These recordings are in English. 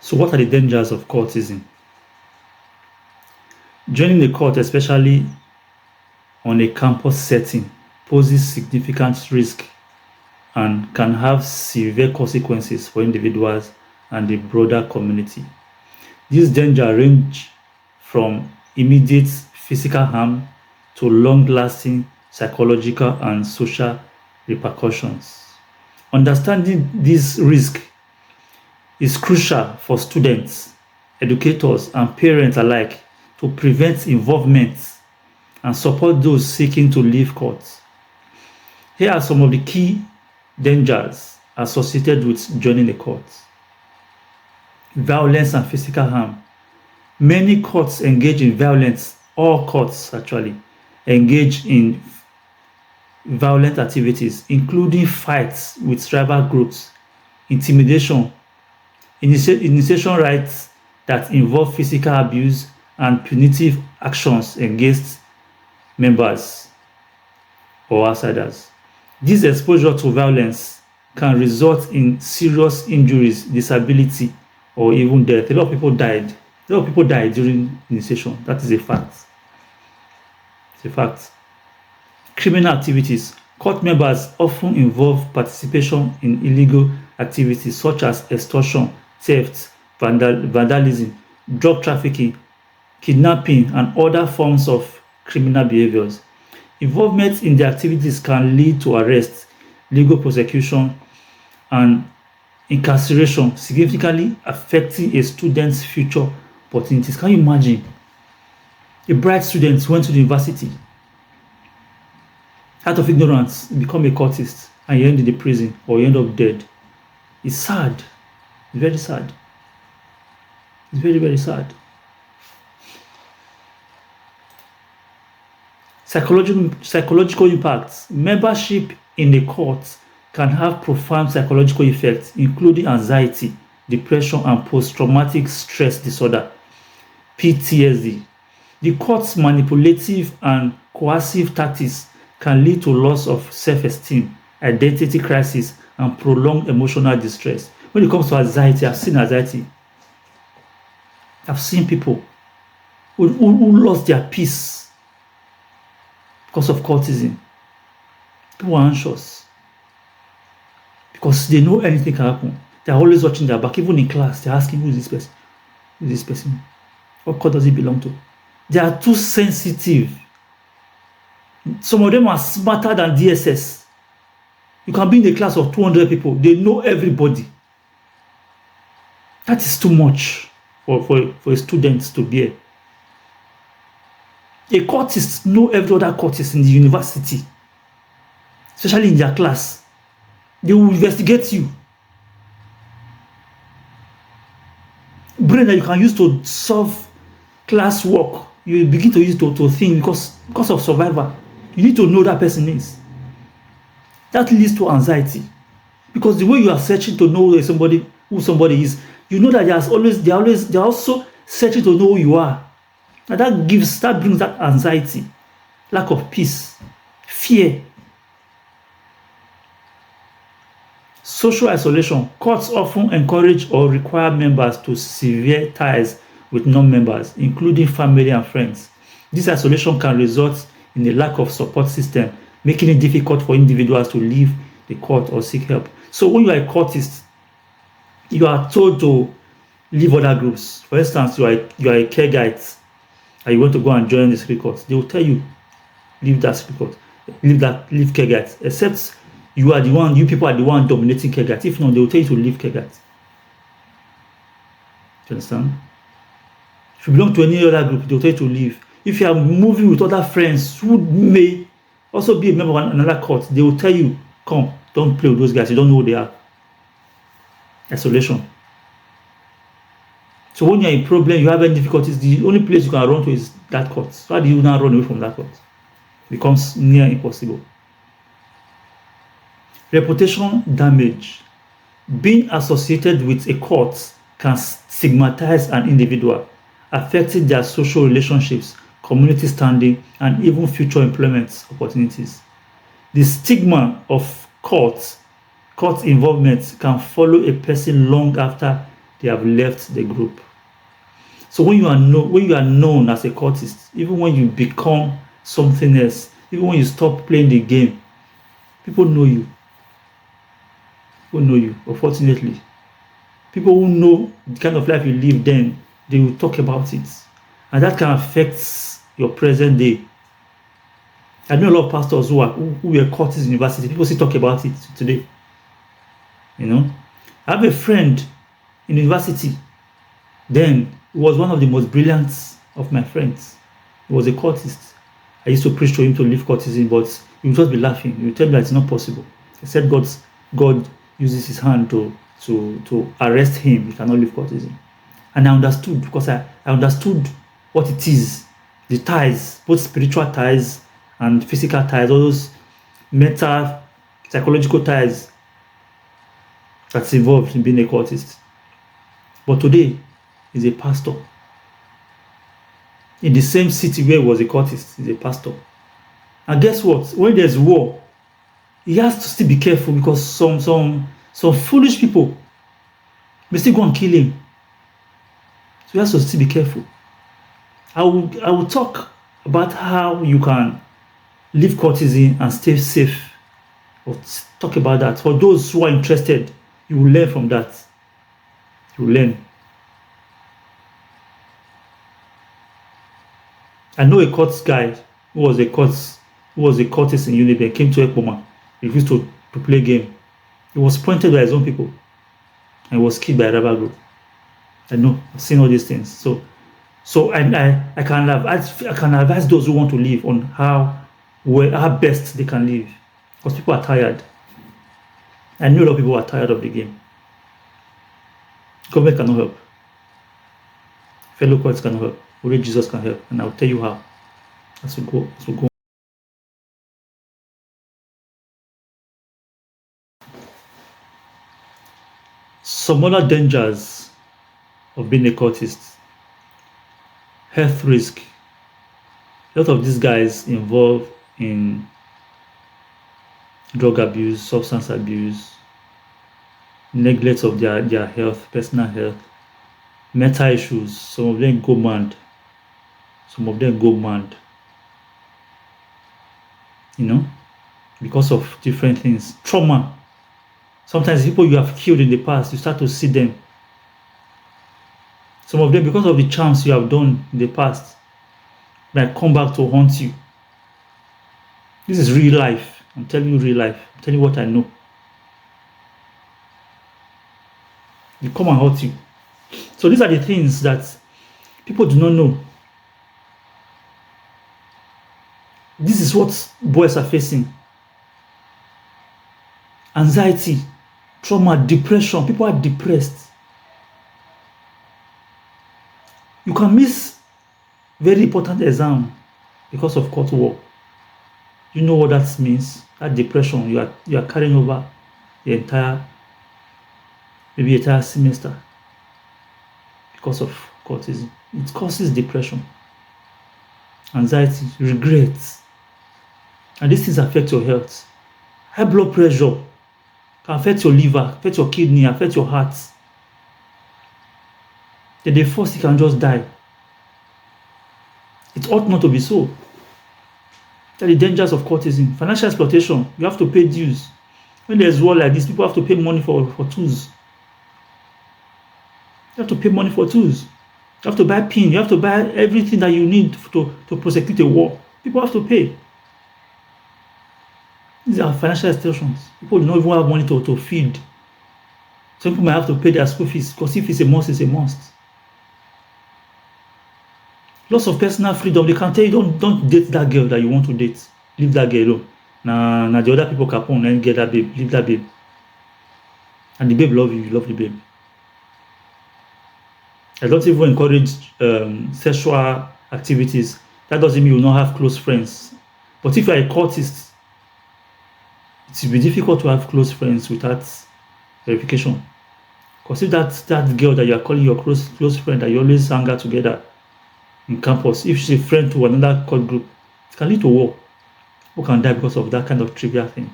So what are the dangers of cultism? Joining the cult, especially on a campus setting, poses significant risk and can have severe consequences for individuals and the broader community. These dangers range from immediate physical harm to long-lasting psychological and social repercussions. Understanding this risk is crucial for students, educators, and parents alike to prevent involvement and support those seeking to leave cults. Here are some of the key dangers associated with joining a cult. Violence and physical harm. Many cults engage in violence. All cults actually engage in violent activities, including fights with rival groups, intimidation, initiation rites that involve physical abuse, and punitive actions against members or outsiders. This exposure to violence can result in serious injuries, disability, or even death. A lot of people died. A lot of people died during initiation. That is a fact. It's a fact. Criminal activities. Cult members often involve participation in illegal activities such as extortion, theft, vandalism, drug trafficking, kidnapping, and other forms of criminal behaviors. Involvement in the activities can lead to arrest, legal prosecution, and incarceration, significantly affecting a student's future opportunities. Can you imagine? A bright student went to the university, out of ignorance, become a cultist, and you end in the prison or you end up dead. It's sad. It's very sad. It's very, very sad. Psychological impacts. Membership in a cult can have profound psychological effects, including anxiety, depression, and post-traumatic stress disorder, PTSD. The cult's manipulative and coercive tactics can lead to loss of self-esteem, identity crisis, and prolonged emotional distress. When it comes to anxiety, I've seen anxiety. I've seen people who lost their peace because of cultism. People are anxious because they know anything can happen. They're always watching their back. Even in class, they're asking, who is this person? Who is this person? What cult does he belong to? They are too sensitive. Some of them are smarter than DSS. You can be in a class of 200 people. They know everybody. That is too much for a student to bear. A cultist know every other cultist in the university, especially in their class. They will investigate you. Brain that you can use to solve class work, you will begin to use to think because of survival. You need to know that person is. That leads to anxiety. Because the way you are searching to know who somebody is, you know that they're also searching to know who you are. And that brings that anxiety, lack of peace, fear. Social isolation. Cults often encourage or require members to sever ties with non-members, including family and friends. This isolation can result in a lack of support system, making it difficult for individuals to leave the cult or seek help. So when you are a cultist, you are told to leave other groups. For instance, you are a care guide and you want to go and join this cult. They will tell you, leave that cult, leave care guides. Except you people are the one dominating care guides. If not, they will tell you to leave care guides. Do you understand? If you belong to any other group, they will tell you to leave. If you are moving with other friends who may also be a member of another cult, they will tell you, come, don't play with those guys, you don't know who they are. Isolation. So when you're in problem, you have any difficulties, the only place you can run to is that cult. So how do you now run away from that cult? It becomes near impossible. Reputation damage. Being associated with a cult can stigmatize an individual, affecting their social relationships, community standing, and even future employment opportunities. The stigma of cult involvement can follow a person long after they have left the group. So when you are known as a cultist, even when you become something else, even when you stop playing the game, people know you. People know you, unfortunately. People who know the kind of life you live then, they will talk about it. And that can affect your present day. I know a lot of pastors who were cultists in university. People still talk about it today. You know, I have a friend in university. Then he was one of the most brilliant of my friends. He was a cultist. I used to preach to him to leave cultism, but he would just be laughing. He would tell me that it's not possible. He said God uses his hand to arrest him. He cannot leave cultism. And I understood, because I understood what it is. The ties, both spiritual ties and physical ties, all those mental, psychological ties that's involved in being a cultist. But today, he's a pastor. In the same city where he was a cultist, he's a pastor. And guess what? When there's war, he has to still be careful, because some foolish people may still go and kill him. So he has to still be careful. I will talk about how you can leave cultism and stay safe. I'll talk about that. For those who are interested, you will learn from that. You will learn. I know a cult guy who was a cultist in Uniben, came to Ekpoma, refused to play game. He was pointed by his own people and was killed by a rival group. I know, I've seen all these things. So I can advise those who want to live on how best they can live, because people are tired. I know a lot of people are tired of the game. Government cannot help. Fellow cults cannot help. Only Jesus can help, and I'll tell you how. As we go. Some other dangers of being a cultist: health risk. A lot of these guys involved in drug abuse, substance abuse, neglect of their health, personal health, mental issues. Some of them go mad. You know, because of different things. Trauma. Sometimes people you have killed in the past, you start to see them. Some of them, because of the charms you have done in the past, might come back to haunt you. This is real life. I'm telling you real life. I'm telling you what I know. They come and haunt you. So these are the things that people do not know. This is what boys are facing. Anxiety, trauma, depression. People are depressed. You can miss very important exam because of court work. You know what that means? That depression you are carrying over the entire semester because of cultism. It causes depression, anxiety, regret. And these things affect your health. High blood pressure can affect your liver, affect your kidney, affect your heart. Then the first you can just die. It ought not to be so. That the dangers of cultism. Financial exploitation. You have to pay dues. When there's war like this, people have to pay money for tools. You have to pay money for tools. You have to buy pin. You have to buy everything that you need to prosecute a war. People have to pay. These are financial extortions. People don't even have money to feed. Some people might have to pay their school fees, because if it's a must, it's a must. Loss of personal freedom. They can tell you, don't date that girl that you want to date. Leave that girl alone. Now the other people capone and get that babe. Leave that babe. And the babe love you. You love the babe. I don't even encourage sexual activities. That doesn't mean you will not have close friends. But if you are a cultist, it will be difficult to have close friends without verification. Because if that girl that you are calling your close friend, that you always hang out together in campus, if she's a friend to another cult group, it can lead to war. People can die because of that kind of trivial thing.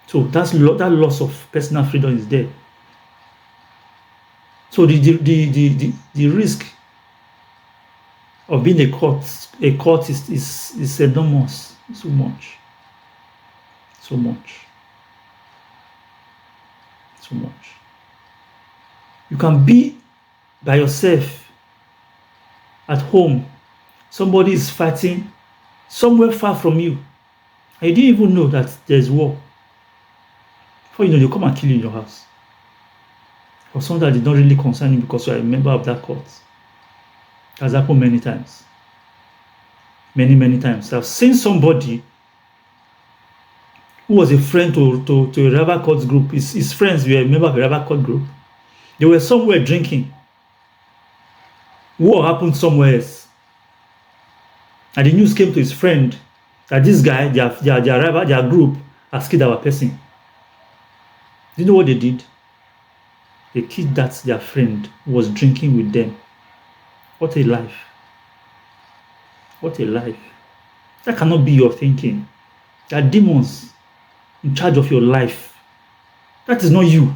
So that loss of personal freedom is there. So the risk of being a cultist is enormous. So much. So much. So much. You can be by yourself at home. Somebody is fighting somewhere far from you. And you didn't even know that there's war. Before you know, they'll come and kill you in your house. For something that did not really concern you because you are a member of that cult. That's happened many times. Many, many times. I've seen somebody who was a friend to a rival cult group. His friends were a member of a rival cult group. They were somewhere drinking. War happened somewhere else. And the news came to his friend that this guy, their rival, their group, has killed our person. Do you know what they did? They killed their friend who was drinking with them. What a life. What a life. That cannot be your thinking. There are demons in charge of your life. That is not you.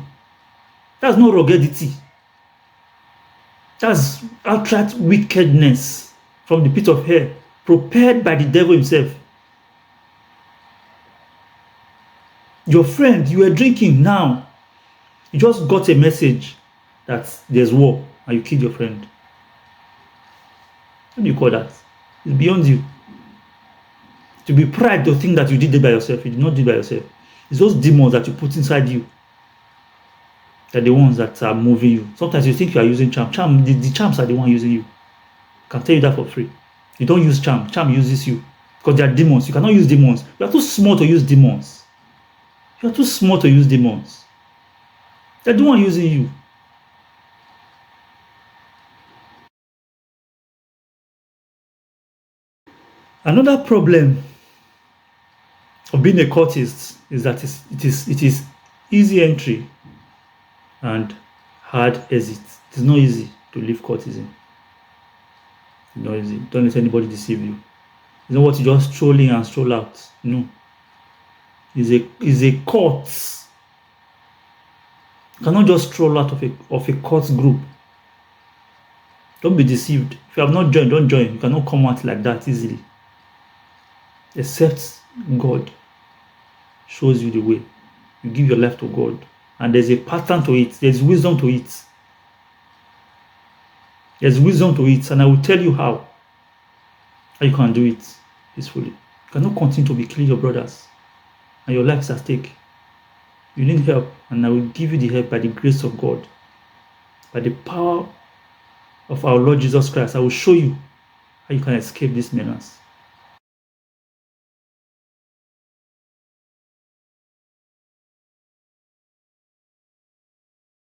That's not ruggedity. That's outright wickedness from the pit of hell, prepared by the devil himself. Your friend, you were drinking now. You just got a message that there's war and you killed your friend. What do you call that? It's beyond you. To be proud to think that you did it by yourself. You did not do it by yourself. It's those demons that you put inside you. They're the ones that are moving you. Sometimes you think you are using charm. The charms are the one using you. I can tell you that for free. You don't use charm. Charm uses you. Because they are demons. You cannot use demons. You are too small to use demons. You are too small to use demons. They're the one using you. Another problem of being a cultist is that it is easy entry and hard exit. It is not easy to leave cultism. It's not easy. Don't let anybody deceive you. It's not what you just stroll in and stroll out. No. It's a cult. You cannot just stroll out of a cult group. Don't be deceived. If you have not joined, don't join. You cannot come out like that easily. Except God shows you the way. You give your life to God. And there's a pattern to it. There's wisdom to it. There's wisdom to it. And I will tell you how you can do it peacefully. You cannot continue to be killing your brothers. And your life is at stake. You need help. And I will give you the help by the grace of God. By the power of our Lord Jesus Christ. I will show you how you can escape this menace.